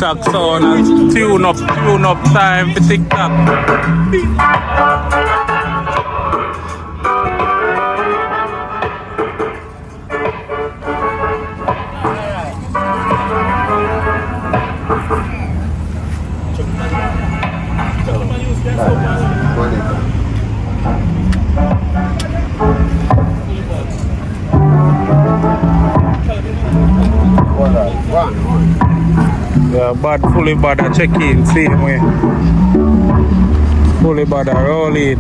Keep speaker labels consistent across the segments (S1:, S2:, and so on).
S1: TikTok sound and tune up time for TikTok. Yeah, bad, fully bad a check in, same way. Fully bad a roll in.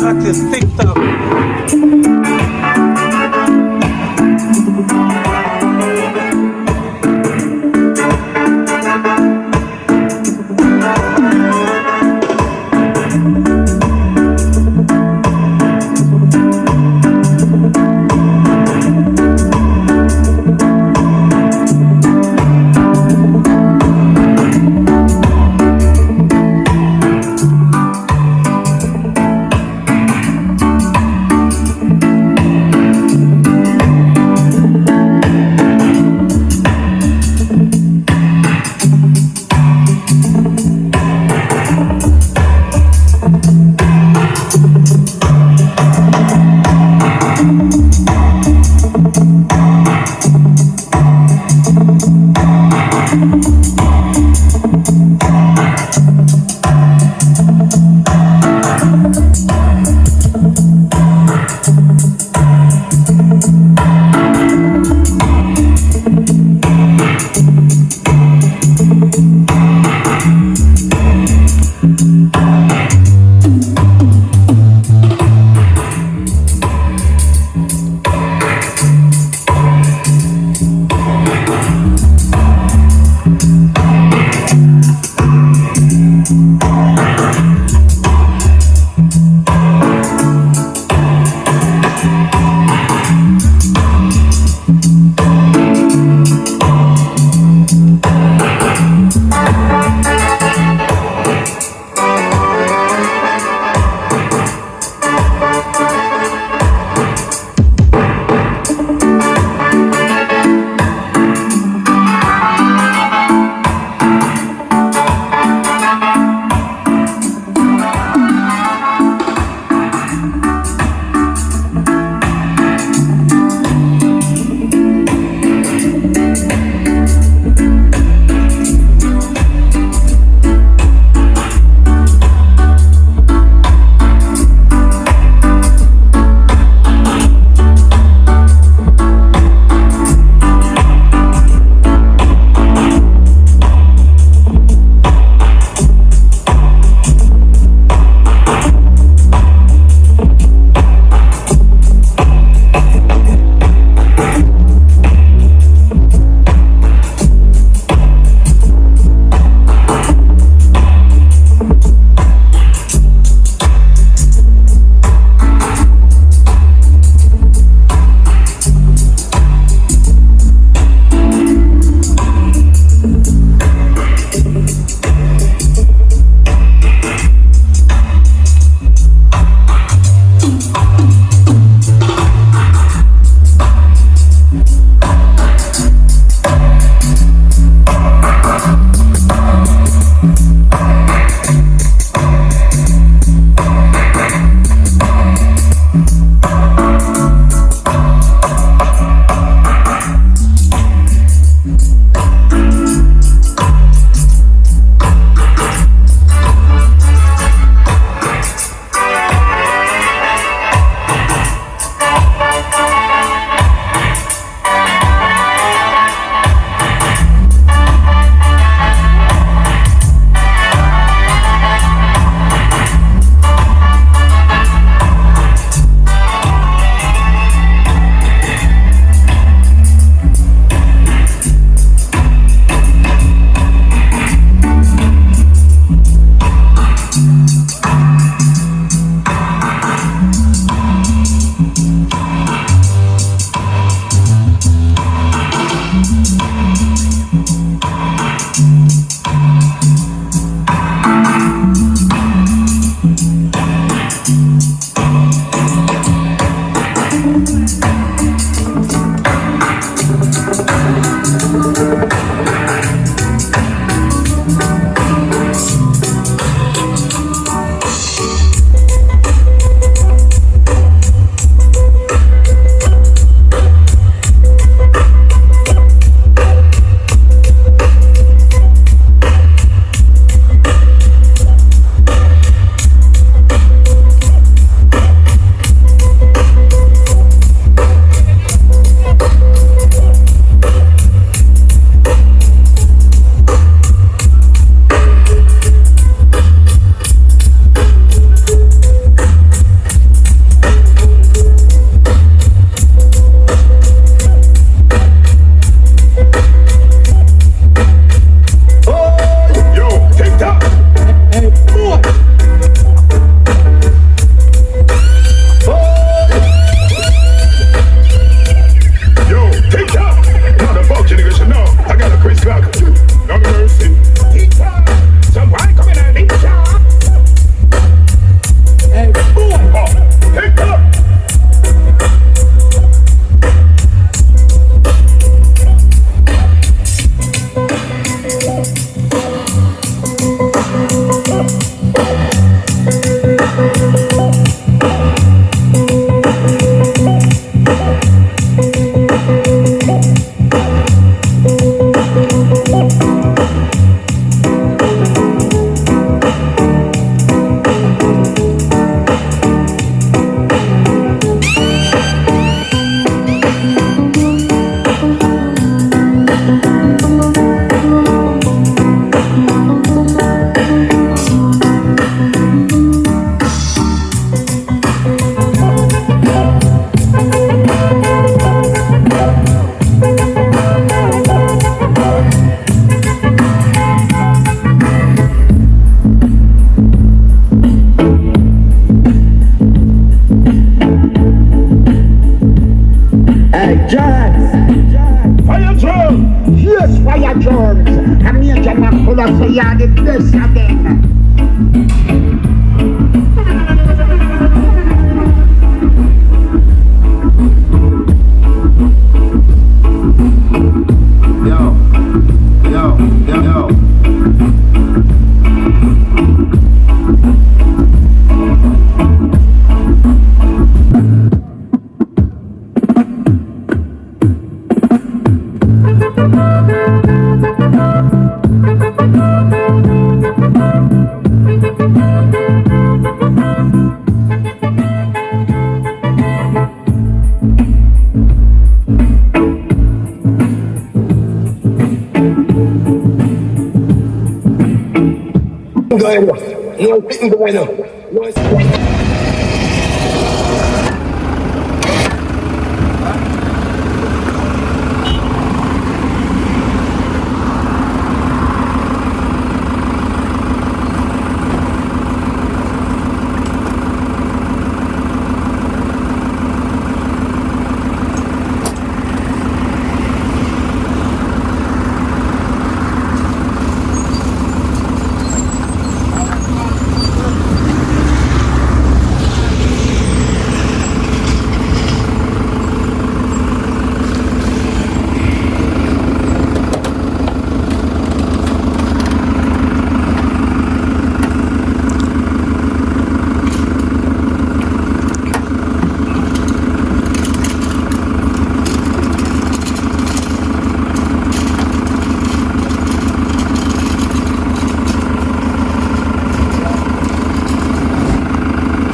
S1: That is TikTok.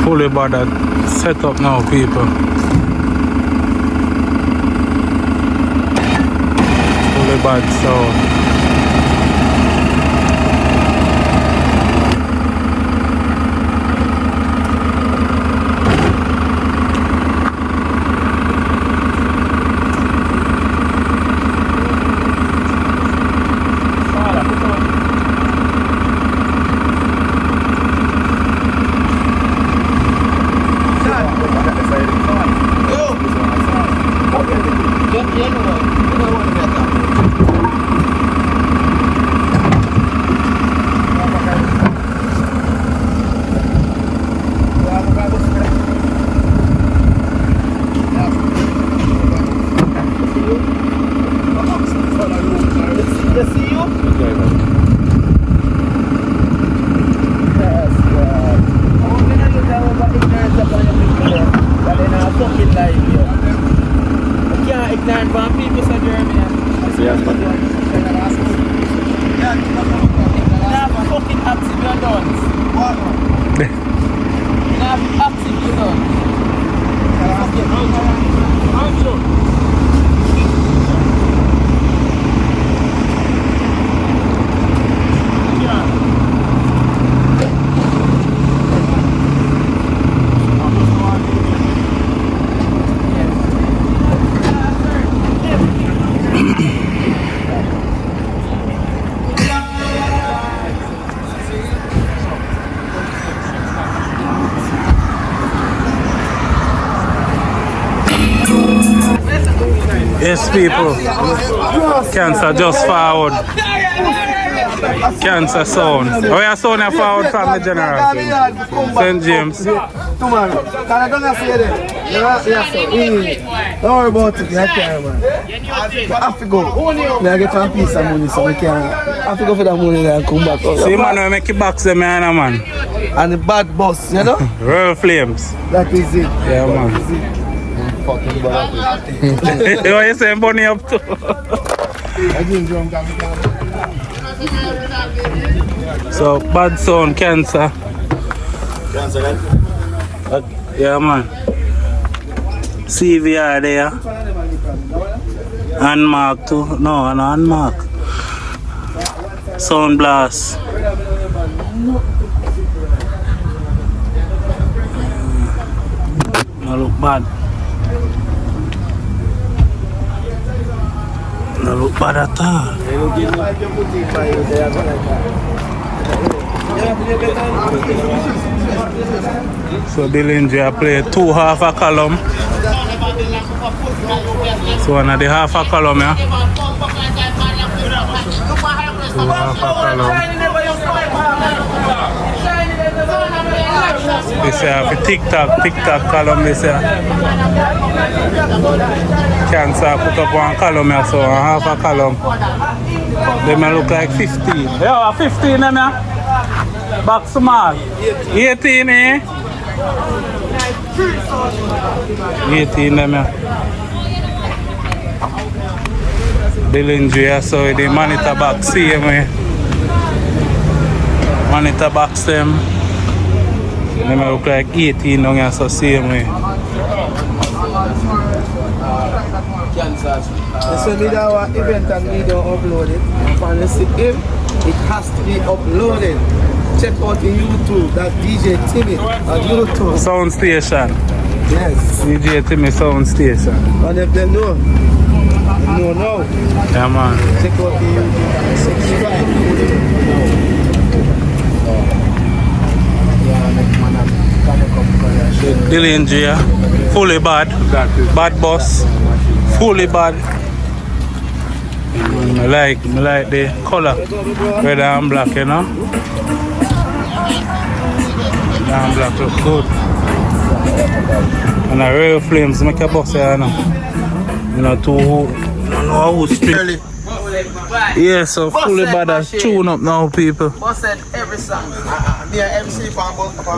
S1: Fully bothered. Set up now, people. Fully bad sound. Yes, people. Cancer just forward. Cancer sound. Oh, yeah, sound you forward from the general. St. James.
S2: Tomorrow. Can I don't see it? Don't worry about it. I can't, man. I have to go. I get one piece of money, so I can't. I have to go for that money and come back.
S1: See, man, we make it box them, man.
S2: And the bad boss, you know?
S1: Royal Flames.
S2: That is it.
S1: Yeah, man.
S2: Fucking bad.
S1: What you saying, bunny up too? So, bad sound, cancer.
S2: Cancer,
S1: yeah, man. CVR there. Unmarked too. No, unmarked. Sound blast. No look bad. No look bad at all. So Dilingy play 2 half a column. So one of the half a column, yeah. 2 half a column. This is for TikTok column this here. Cancer put up one column here, so half a column. They may look like 15. Yeah, 15 them here. Back small. 18 eh? 18 them here. Dilingy, so the monitor box same way. Monitor box them. They may look like 18 down here, so same way.
S2: So we do our event and we don't upload it. And you see him, it has to be uploaded. Check out the YouTube, that DJ Timmy on YouTube.
S1: Sound station.
S2: Yes.
S1: DJ Timmy Sound Station.
S2: And if they know, now.
S1: Yeah, man.
S2: Check out the YouTube. Subscribe.
S1: Dilingy, fully bad. Bad boss. Fully bad. I like the color. Red and black, you know. Red and black look good. And the Royal Flames make a boss here, you know. You know, who's street. Yeah, so fully bad as tune up now, people.
S2: Every song.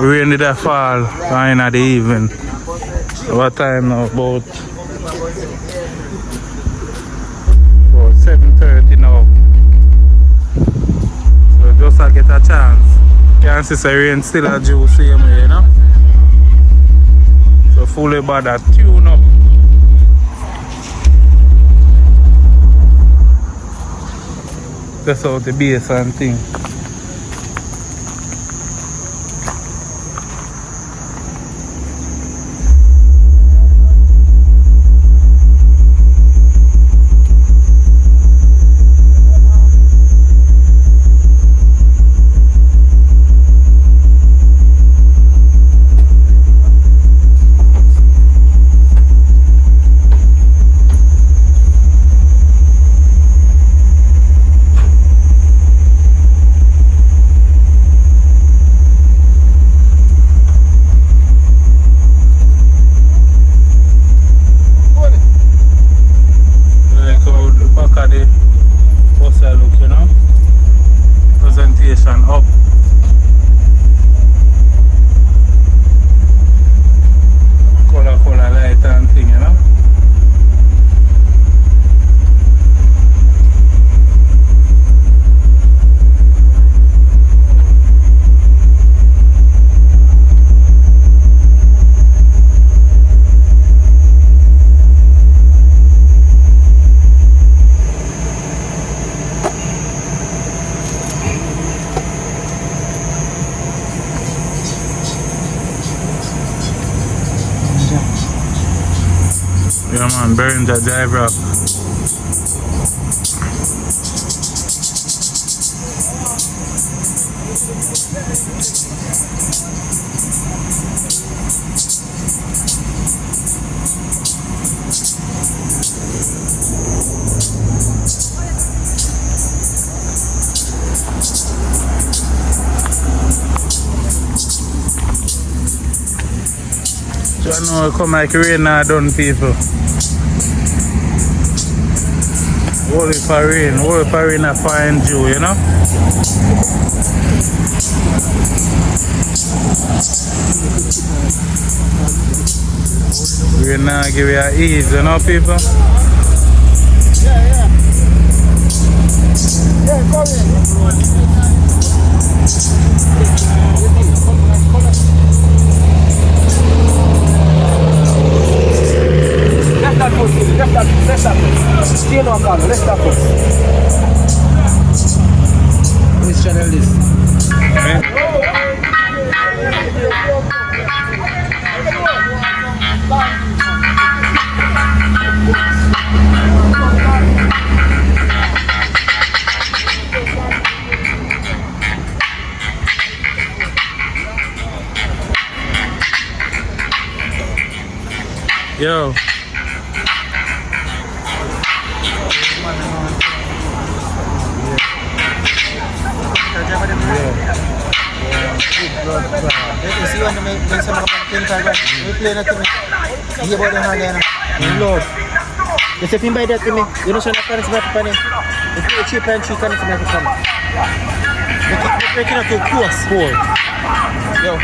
S1: Rain did fall in the evening. What time now? About 7:30 now. So just to get a chance. Can't see the rain still a juice same way, you know. So fully bad as tune up. That's out the bass and thing. Up. Color light and thing, you know. Yeah man, burn that drive rock. I know it come like rain now done people. All if I rain I find you, you know? We're now give you ease, you know people?
S2: Yeah, come in. Left that foot. Still no call, left that foot. Which channel this?
S1: Yo.
S2: You see when they say we play that to me. Hear about the hand there. Lord. They say if you buy that to me, you know so not can about the if you cheap and cheap can make it come. Make it to course. Yo.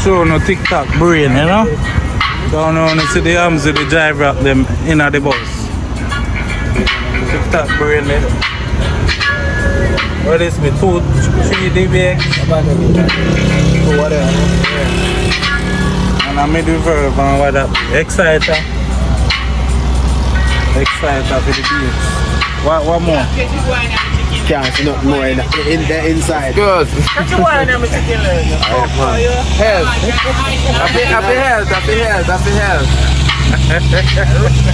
S1: Show no TikTok brain, you know? Down on see the arms of the drive rack them in the bus. TikTok brain there. What is me? 2, 3 DBX?
S2: Whatever.
S1: And I made the verb and what that exciter. Exciter for the beats. What more?
S2: Can't see nothing more in the inside.
S3: Good.
S2: What you want in the chicken leg?
S3: Health. Happy health.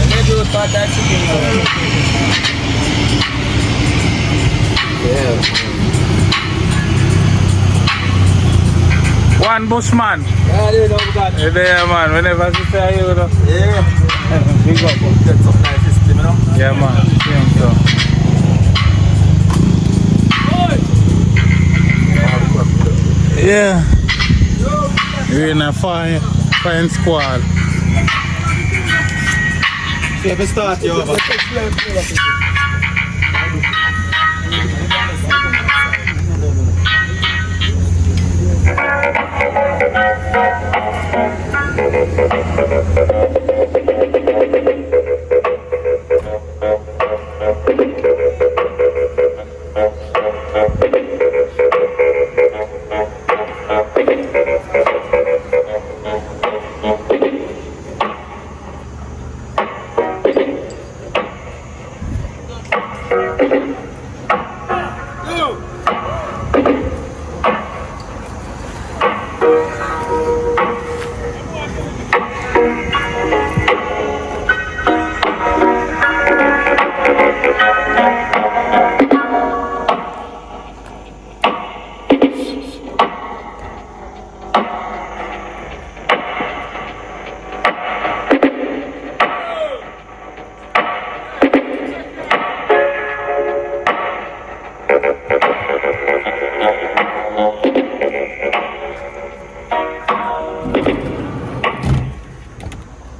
S2: They do about that chicken leg.
S3: Yeah.
S1: One Bushman.
S2: Yeah, they know that.
S1: Hey there man, whenever you say you know.
S2: Yeah.
S1: Big up.
S2: That's some nice system, you know?
S1: Yeah man, same so. Yeah, we're in a fine squad.
S2: So if you start you over.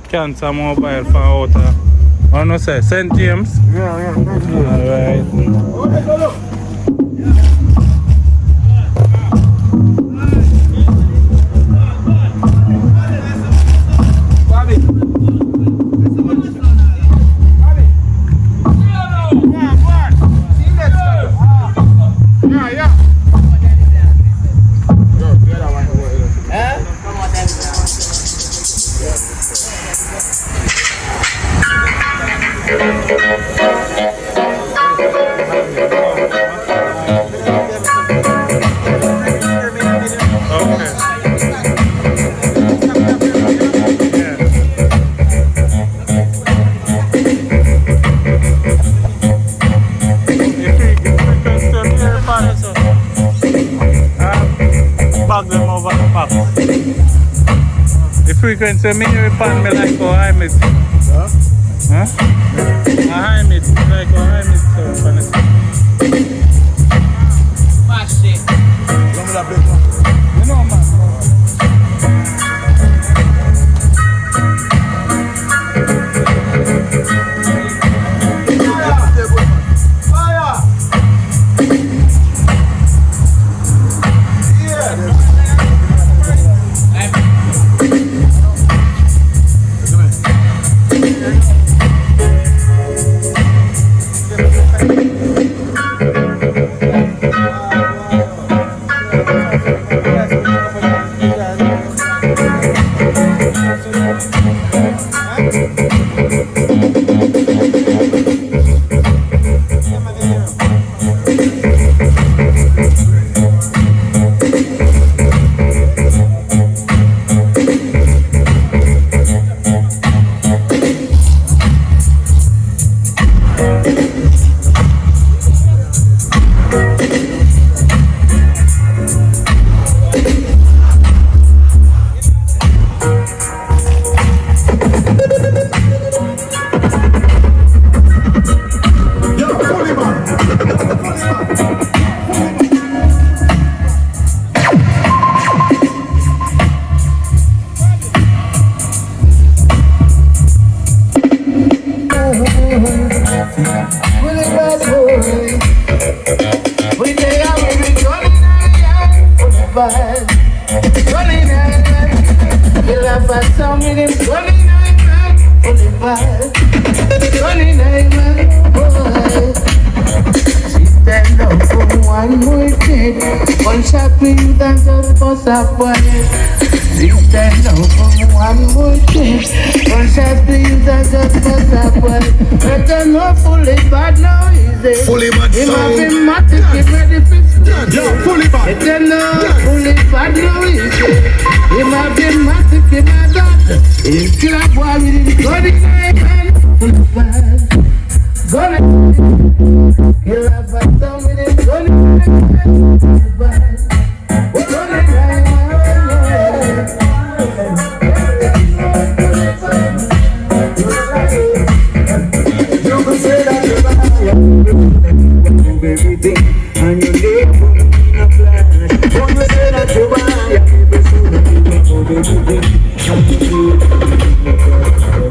S1: Cancer Mobile for outer. Oh no say St. James?
S2: Yeah.
S1: Alright. The frequency me repand me like how I miss. Huh? I miss like how I miss Mash it. You know man.
S4: One shot for you, that's just for supper. You stand up for one more thing. One shot for you, that's just for supper. Better no fully bad now, easy.
S5: Fully bad
S4: sound.
S5: sound.
S4: Him have been mad to get ready for school.
S5: Yeah, fully bad.
S4: Better no fully bad now, easy. Him have been mad to get my daughter. Him kill a boy with his gun in his hand. Fully bad. Gun kill a bad sound with his gun in his hand. Fully bad.
S5: Everything and you live in a flash. When you say that you want, you be soon everything.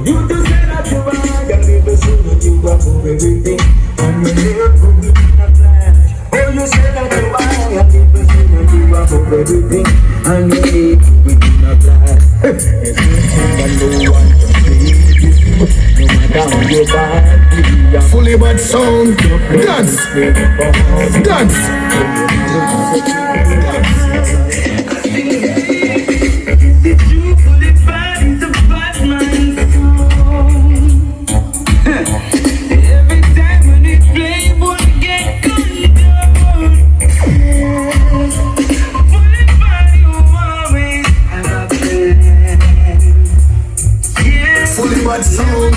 S5: You just say that you want, you be soon you want everything and you live in a flash. Oh, you say that you want, you be soon you want everything and you live in a flash. Everything and no one can leave you, no matter how you bad. Fully bad sound. Dance. Dance. The true fully bad is a bad man's song. Every time when we play, boy, get gunned down. Fully bad, you always have a plan. Yeah. Fully bad sound.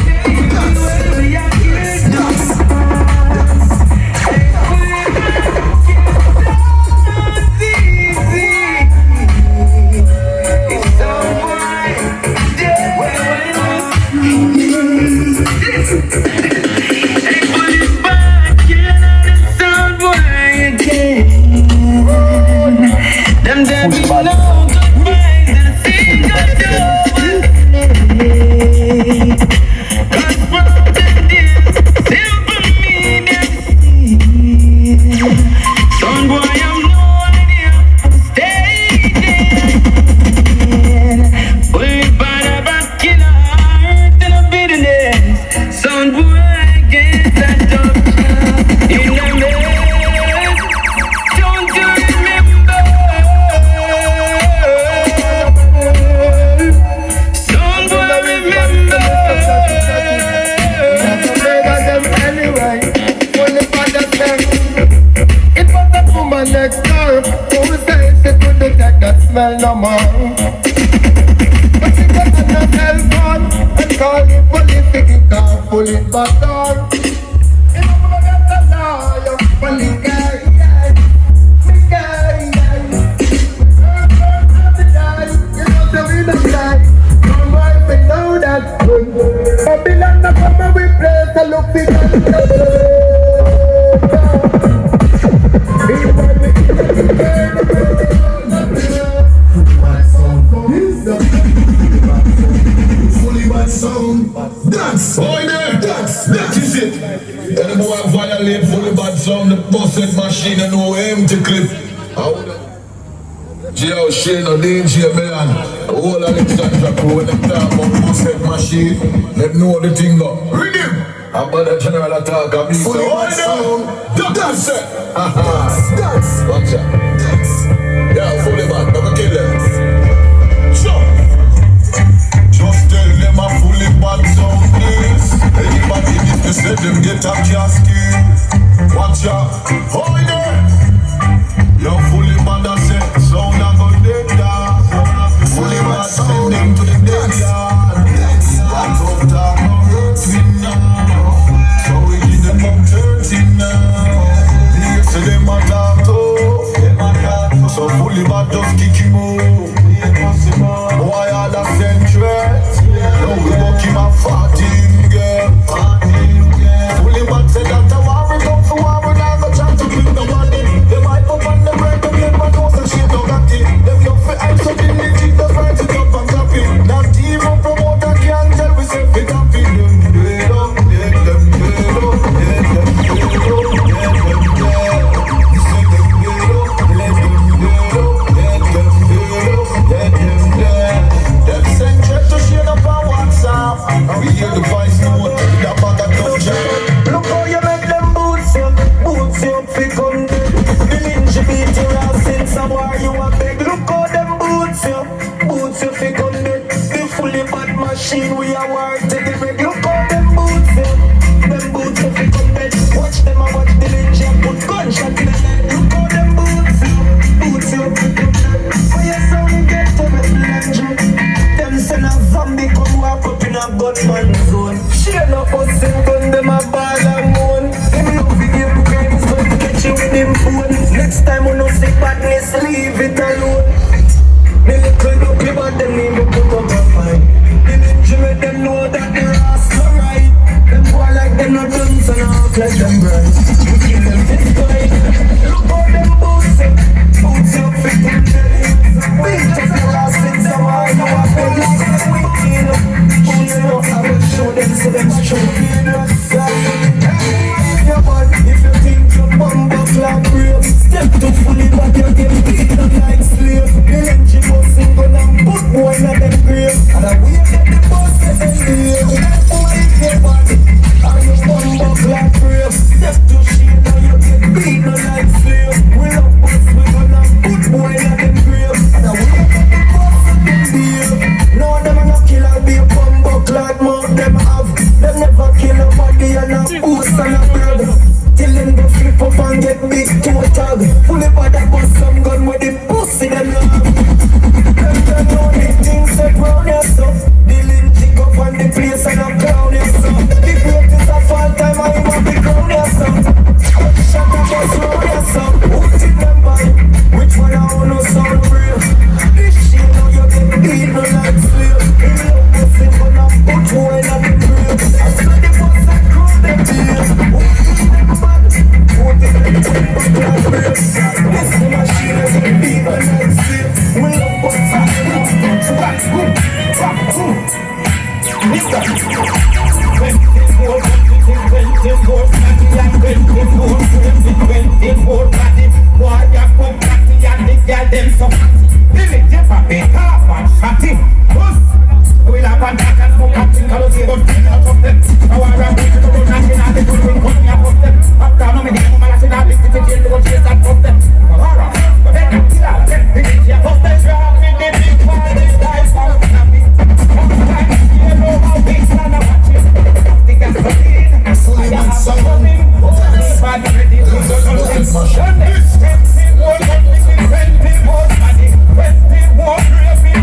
S4: but all. You know what I'm saying? Well, the guy, the guy. You know the way the guy. Come on, we know that. Babylon, the come and we play to look the
S5: That's boy there, that is it. Any boy violate fully bad sound, the busted machine and no empty clip. Gio Shane or DJ Milan, all Alexandra crew when them talk about busted machine, them know the thing go. Read him! About the general attack of me, so boy there, that's it. That's watch out. Yeah, fully bad, never kill them. Sure. Just tell them a fully bad sound is. Anybody if you say them get a casket. Watch out, hold there. You're fully bad I say, sound a go dead dog. Fully bad send them to the dead yard. That tough talk no hurts me now. So we give them up 13 now. They say them a talk tough. So fully bad just kick him out. Why all the centuries? Now we walk him a 14 girl. Fully bad said that the war we come for war we not go try to kill nobody. They might up on the break of your man knows and shit no got it. Them young for ice so Dilingy just write it up and drop it. Not even promoter can't tell we say fit up in them. Dead up, dead them, dead up, dead them, dead up, dead them, dead. You say them dead up, let them dead up, dead them, dead up, dead them, dead. Them send threat to share up on WhatsApp. And we hear the voice note, that bag of tough jam.
S4: Look how you make them boots up fi come dead. Dilingy beat your ass in some war you a beg. Look how them boots up fi come dead. The fully bad machine we a war to the break. Look how them boots up fi come dead. Watch them and watch Dilingy and put gunshot in the head. Look how them boots up fi come dead. For your sound get to me Dilingy. Them send a zombie come walk up in a gunman zone. Share no busting gun them a ball and moan. Him love the game crime so to catch you with him phone. Next time we no see badness leave it alone. Me little dopey but them need to put up a fight. Dilingy make them know that the rasta right. Them boy like them not done so now act like them bright. We kill them this fight. Look how them boots up fit them dead. Beat up the rasta in some hard now I feel like them wicked. I will show them so them stupid. Yeah, but if you think you're bumbuck like real, step to fully back you get beat up like slave. Dilingy busting gun and put one of them grave. And I wait that the bus get them grave. Boy, if you're bad, and you bumbuck like real, step to shit and you get beat up like slave. We love bus, we gonna put one of them grave. And I wait that the bus get them grave. No, them are not kill, I'll be a bumbuck like more them have. Them never kill nobody and a boost and a bird. Till them go flip up and get big to a tag. Fully bad a bust some gun with the pussy them love. Them don't know the things that round yourself. Dilingy go on the place and a crown yourself. The greatest of all time I want to crown yourself. Shut up bust round yourself. Who did them buy? Which one I want to sound real? This shit now you get beat no like slave. In love pussy gonna put one on the grill. I saw the bus and crew them tears. Who did them bad? Who did them bad like real? This machine is a beat no like slave. We love pussy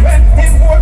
S4: Twenty more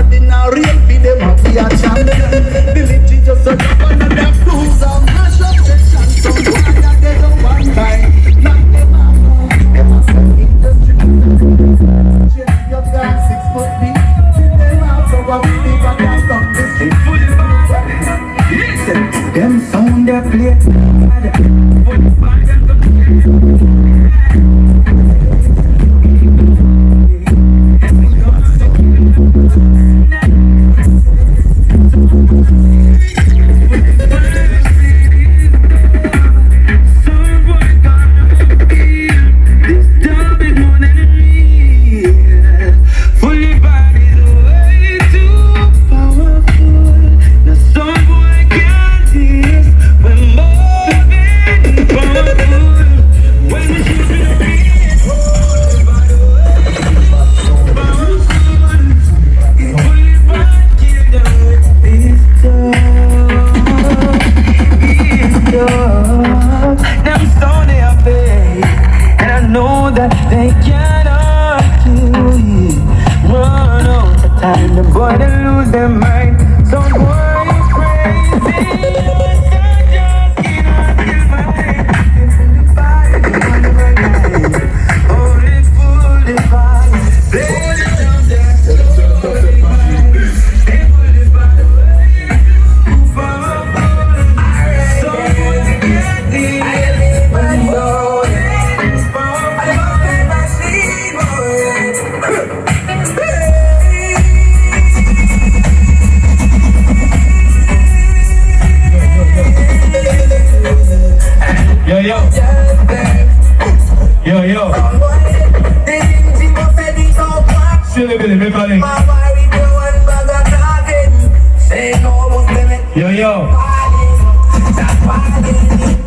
S5: bad in a real for them a be a champion. Dilingy just a jump on the cruise and mash up the chance. Some boy that they don't one time. Knock them out. Them a sell industry. Check your gun 6 foot deep. Them out so what we live and that's on the street. Listen, them sound they play.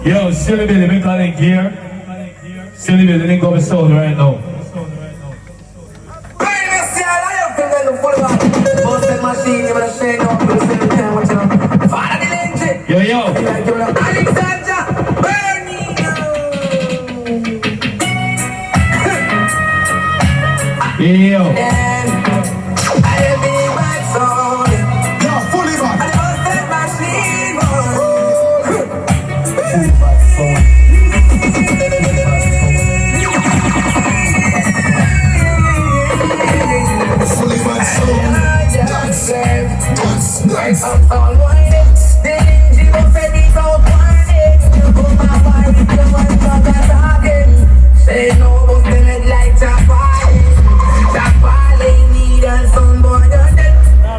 S6: Yo, Silly Billy, make a link here. Silly Billy, link up the sound right now. Yo, yo. Yo.
S5: I'm all whining, Dilingy was ready to whining. Oh my wife, you want to get talking. Say no, but then it like Chapali. Chapali need a son boy on it.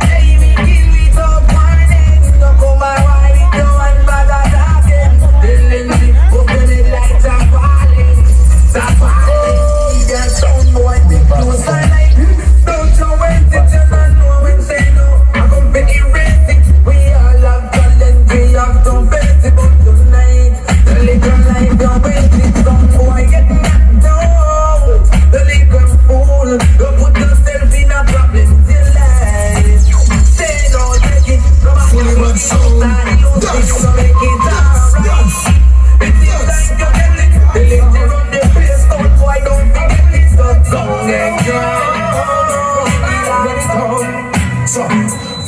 S5: Baby, give me top whining. Oh my wife, you want to get talking. Dilingy was then it like Chapali. Chapali need a son boy. Big news I like. Don't you wait till you don't know when say no. I'm gonna be erased. We all have talent, we have to face it, but tonight the little life don't waste it. Some boy get knocked down, the little fool, don't put yourself in a problem till life. Say no, take it, come on, you want to make it alright. It feels like you're getting the little run the place, so boy don't forget it, so don't get drowned.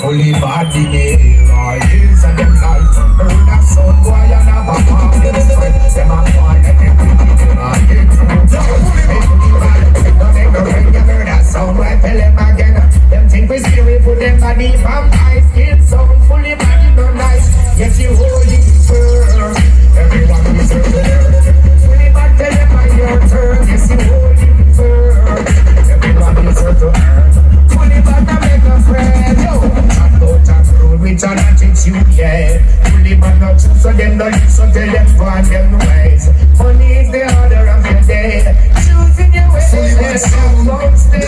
S5: Fully body name, all years and them life. Heard that sound boy and have a pop. Them a boy and them people are get through. Don't make no ring, you heard that sound boy, tell them again. Them think we see we put them body from ice. It sound fully body no nice. Yes, you hold it firm. Everyone is hurt. Fully body tell them on your turn. Yes, you hold it firm. Everyone is hurt. Fully body make a friend, yo. With an attitude, yeah. Fully man not true, so them don't use, so tell them go on them ways. Money is the order of the day. Choosing your ways, don't stay.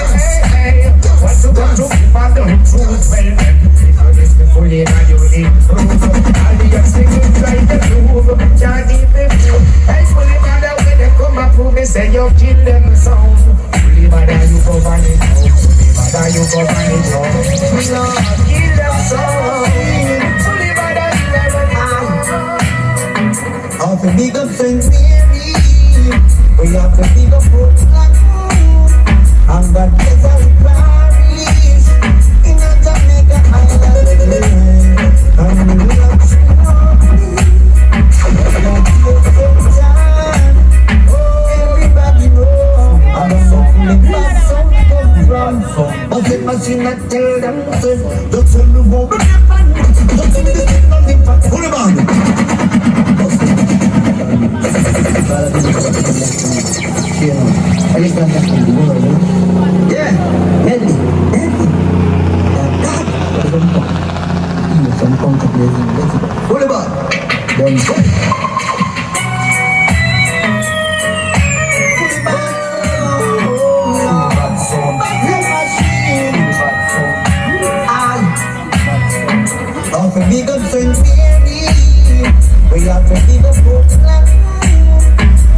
S5: What to go to if I don't choose well, then because it's the fully that you improve. All the obstacles try to prove, can't even prove. Hey, fully man, when they come and prove, they say you kill them sound. Fully man, you go on it now. Fully man, you go on it now. Lord, kill them sound. Fully man, you never know. All the big Don't tell me what we can find. Don't tell me the thing on the back. Hold on. Yeah, Melly. Hold on. Don't say. Big up St. Mary, we have to big up Portland,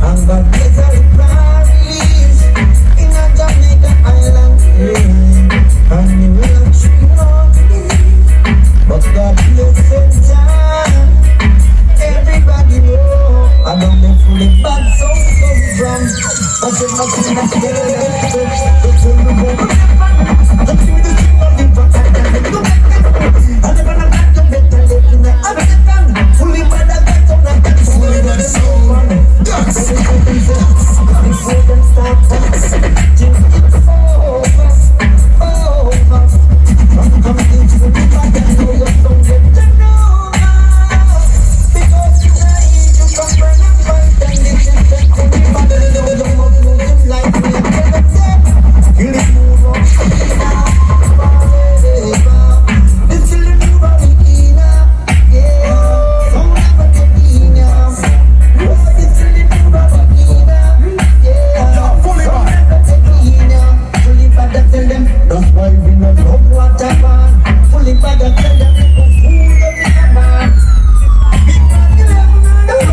S5: and God bless our Paris, in a Jamaica Island, and we will not treat but God bless St. John. Everybody know, I don't know fully bad sound come from, but you must be not together, don't tell me what don't see me the thing of the back, I never know that you better let me know. I'm fully bad at that, I'm not that fully bad sound. Dance, before them start dancing, it's over. I'm coming to the back, I know you're so good to know. Because tonight you come burn and fight, and this is the fully bad, and you don't want to live like me. I'm gonna say, you live more up now, forever. This is the new body, yeah. Don't ever get in, yeah. This is the new body, yeah. Fully bad. Fully bad, I tell them. That's why we not love water, man. Fully bad, I tell them. People fool them in a man. Big man, you never know.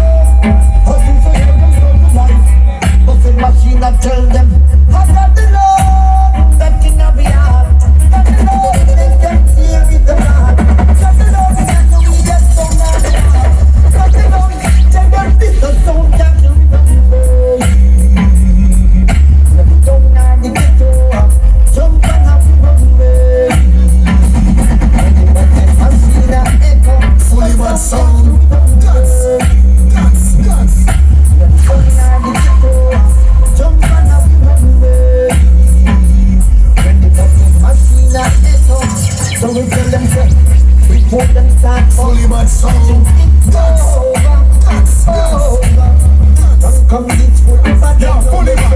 S5: Hustle for them, come to life. Buffet machine, I tell them. I got the love that can not be hard. Got the love that can see with the heart. Got the love that can we just don't have the heart. Got the love that can this the soul that you remember. Never don't have the ghetto. Jump and have to run away. I see that echo. Fully bad sound. Dance. Never don't have the ghetto. Jump and have to run away. I see that echo. So we tell them say, before them start fully bad sound. Dance. Don't come this fully bad. Yeah, fully bad.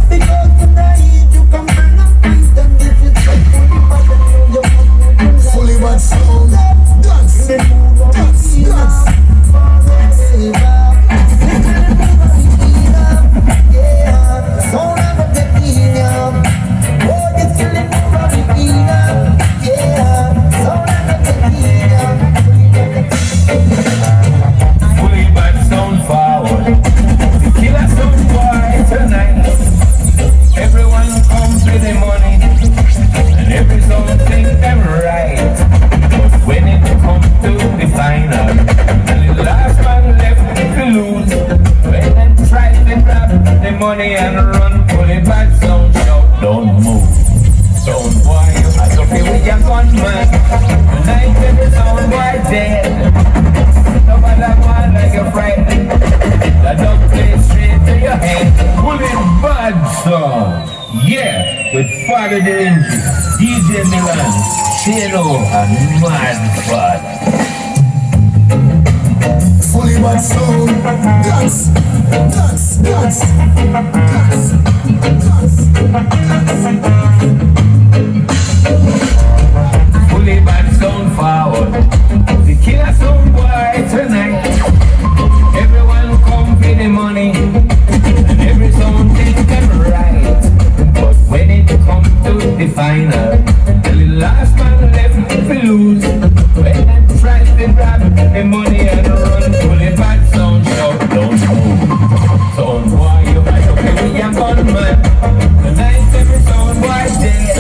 S5: Because tonight you come burn up fight, and this is the fully bad. Fully bad sound. Dance. Don't ever get in, yeah. Oh, this is the
S6: Fully bad sound forward. The killer sound boy tonight. Everyone comes with the money, and every song think them right. But when it comes to the final, and the last man left to lose, when they try to grab the money and run, fully bad sound shout, don't move. Sound boy, I don't feel with your gunman. Tonight every sound boy dead. Nobody want like a friend. That don't play straight to your head. Fully bad song. Yeah, with Father Dilingy, DJ Milan, Shano, and Mad Fun.
S5: Fully bad sound. Dance.
S6: Fully bad sound forward. The killer sound boy tonight. Everyone come for the money, and every sound think them right. But when it comes to the final, the last man left to lose. When they try to grab the money and run, fully bad sound shout, don't move. Sound boy, you might okay with your gunman. Tonight every sound boy dead.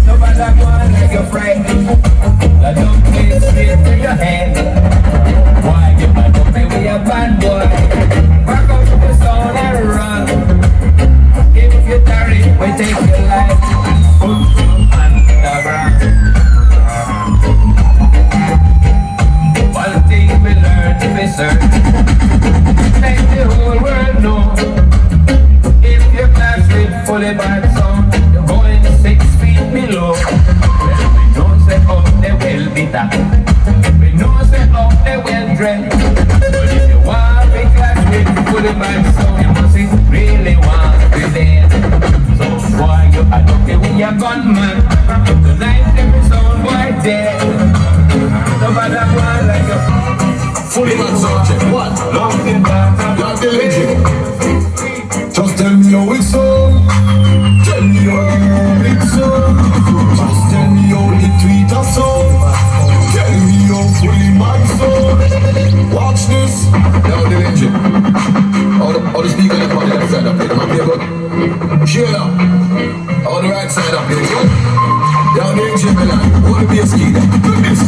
S6: Nobody want like your friend. That don't play straight to your head. Why you might okay with your bad boy? Back up the sound and run. If you tarry, we take your life. Put you underground. One thing we learn. man. Tonight every sound boy dead. Nobody want like you.
S5: Fully man sound check. One.
S6: Looking back at
S5: You're Dilingy. Just tell me how it's so. Tell me how it's so. Just tell me how the tweet are so. Tell me how fully man so. Watch this. Now Dilingy. All the speaker on the left side up here. Come here, good. Share now. On the right side up here. Good. Down there in Jimmy-Land. Hold the bass key there. Do this.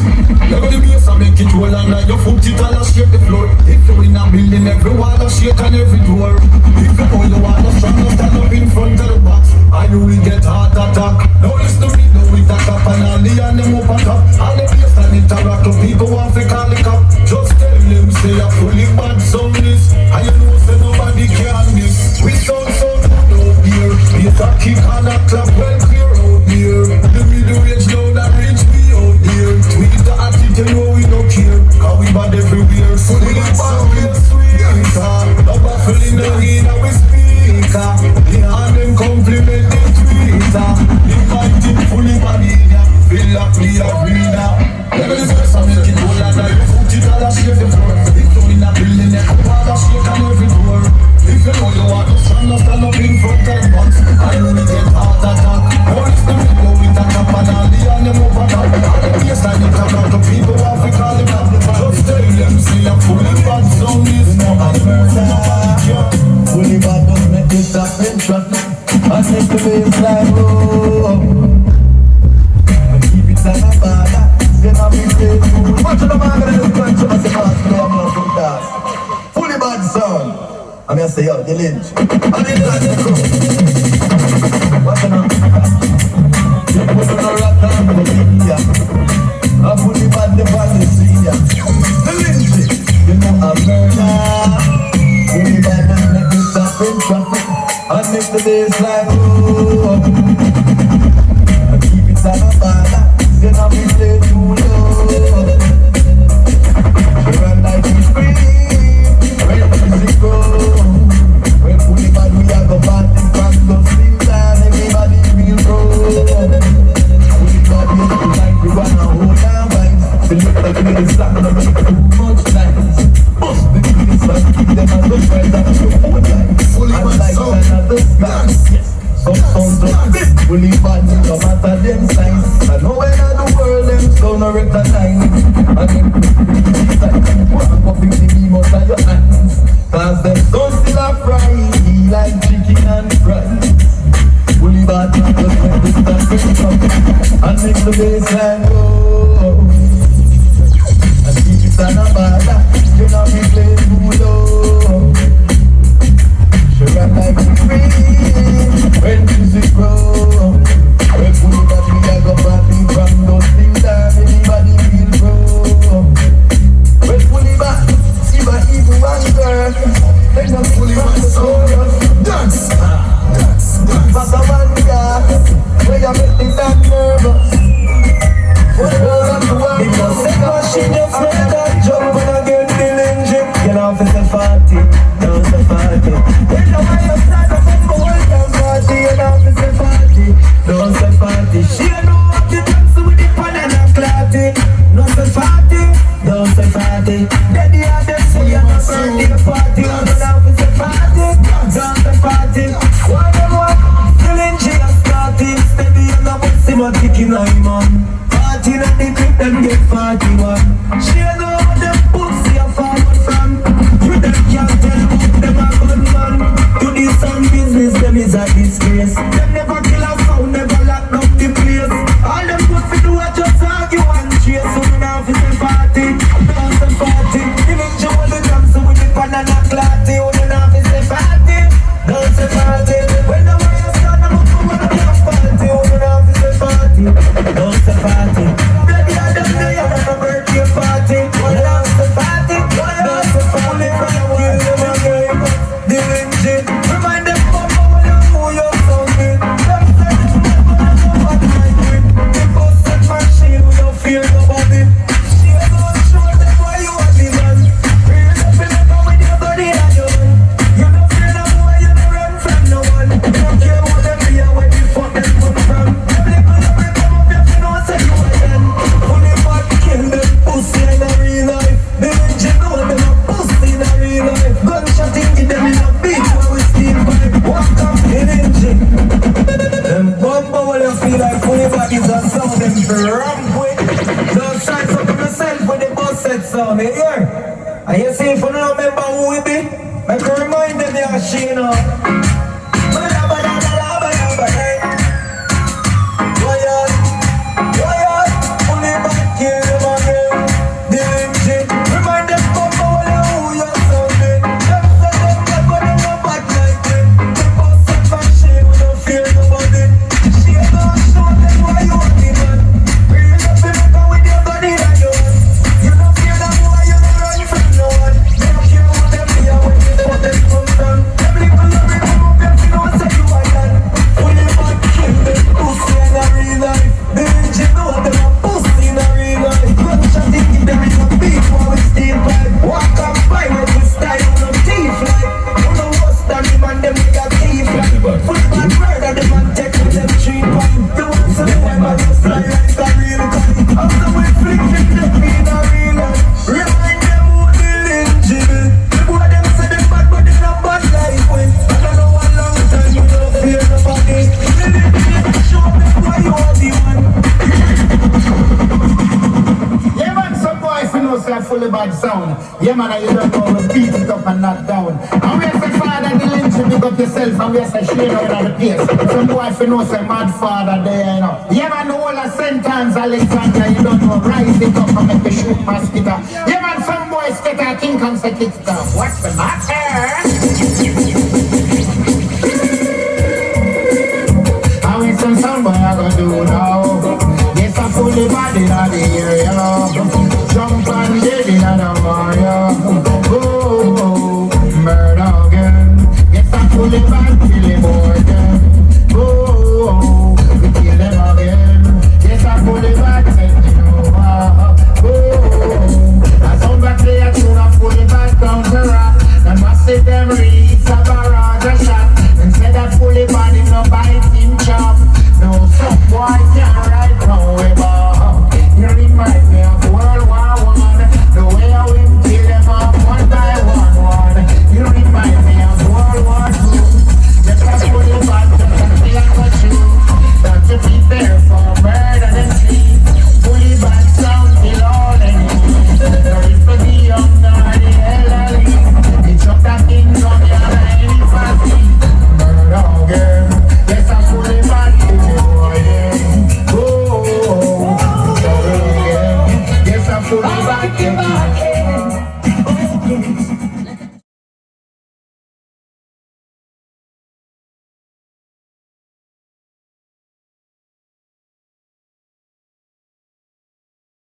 S5: Level the bass and make it roll and like your foot it all and shake the floor. If you win a building, every wall and shake and every door. If you hold the wall, stand up in front of the box. And you will get heart attack. Now listen to me, now with that up and all the and them up on top. All the bass and interact to people want to call the cop. Just tell them say a fully bad sound this. And you know say nobody can this. We sound so good out here. Bass a kick and a clap well clear out here. The middle range down and reach me out here. Tweet the attitude, you know we don't care. Cause we bad everywhere. Fully bad sweeter. No baffling the in our speaker. The hand them compliment the tweeter. The fighting fully bad in ya. Feel like we are winner. Level is first and make it roll and like you put it all and shake the floor. If you in a building, you come out and shake on every door. If you know you want to stand up in front of the box. I know we get heart attack. All this to me go with a cap and all the and them over top. All the baseline it come out to people who have to call them up. Just tell them say I'm fully bad sound is no I murder.
S4: Fully bad don't make it stop in shot. I take the baseline low. I keep it like a bada. Then I be faithful. Watch the man gonna just punch him as a pass. No, I'm not from that. Fully bad sound. I'm gonna say, yo, the lynch. I did that, the crew. What's the name? You put on a rock and the media. I put it bad, the bad, the senior. The lynch, you know I'm murder. Fully bad, and make it stop in traffic. I make the baseline low. I keep it like a bada. Then I be play too low. She run like a free. When music goes. When fully bad we are go party from those things and everybody feel proud. Fully bad we do like we wanna hold our vibes. They look like we is slack and make too much nice. Bust the keys and keep them as the friends that you hold like.
S5: Fully
S4: And
S5: bad
S4: like
S5: sound.
S4: another sky. Some sounds just big. Fully bad no matter them signs. I know when I the world them sound no recognize. And them walk up in the beam out of your hands. Cause them don't still a fry like chicken and fries. Fully bad just make this stuff bring up and make the baseline go. And keep it on a bada, you know we play too low. She run like a free when music grow. When fully bad we a go party from those things and everybody feel proud. When fully bad, even one girl, they not fully bad the chorus.
S5: Dance.
S4: But a one guy, where you make me that nervous. What all of the world because they machine your friend and jump and again Dilingy. Get off at the party, down the party. When the way you stand up and go welcome party, get off at the party, down the party. She know what you dance with the pan and a clarty. No the party, down the party. Then the other say you're not birthday party. On the off at the party, down the party. One and one, Dilingy a starting. Steady and a bossy man kicking on him on. Party and the clip them get 41. She know what them pussy a forward from. You them can't tell who them a gun man. To this some business them is a disgrace. Them never kill a sound, never lock up the place. All them pussy do a just argue and chase. So now for the party, dance the party. Dilingy hold the drums with the pan and a clarty. Hold the now for the party, dance the party. When the way you stand up for one of the party. Hold the now for the party, dance the party. Bloody Adam day and a birthday party. Dance the party, dance the party. Kill them again, Dilingy. Remind them of how you know your sound. Them
S5: That sound them ramp with. Don't shine up to myself with the bus set sound, you hear? And you see if you don't remember who we be, I can remind them you're she now. Only back here, them again. Dilingy, remind them about who you're sounding. Them say them bad, but them not bad like them. The bus set man, she don't fear nobody. She don't show them why you want the man. Real up in the car with your body that you want. You don't fear them why you don't run from no one. They don't care what them hear when you know them come from. Them people love it, come up here, you know say you are done. Only bad kill them pussy in a real life. Dilingy know them a pussy in a real life. Gunshot in them in a beat while we stay vibe. Walk up by with the style on a thief like. You know what's done, the man them with a thief like. Full bad murder, the man take with them 3 points. You want to the one man just fly like a real guy. After we flick them in a real life. Remind them who Dilingy be. The boy them say them bad but they not bad like we. I don't know how long time you don't fear nobody. Dilingy show them why you are the one.
S4: Yeah, man, some boys you know say fully bad sound. Yeah, man, you don't know we beat it up and not down. And we say father Dilingy, big up yourself, and we say Shane out of the place. Some boys you know say mad father there, you know. Yeah, man, the whole of St. Anne's Alexandria, you don't know, rise it up and make the shoot mosquito. Yeah, man, some boys get a king and say kick down. What's the matter? How is some boy I gonna do now? Yes, I fully body in the area. Jump and dead in the Mario. Oh, murder again. Yes, I fully bad till the morning. Oh, we kill them again. Yes, I fully bad till the over. Oh, I sound back there to a fully bad counter rock. And massive them reads a barrage a shot. And say that fully bad is no biting chop. No, some boy can't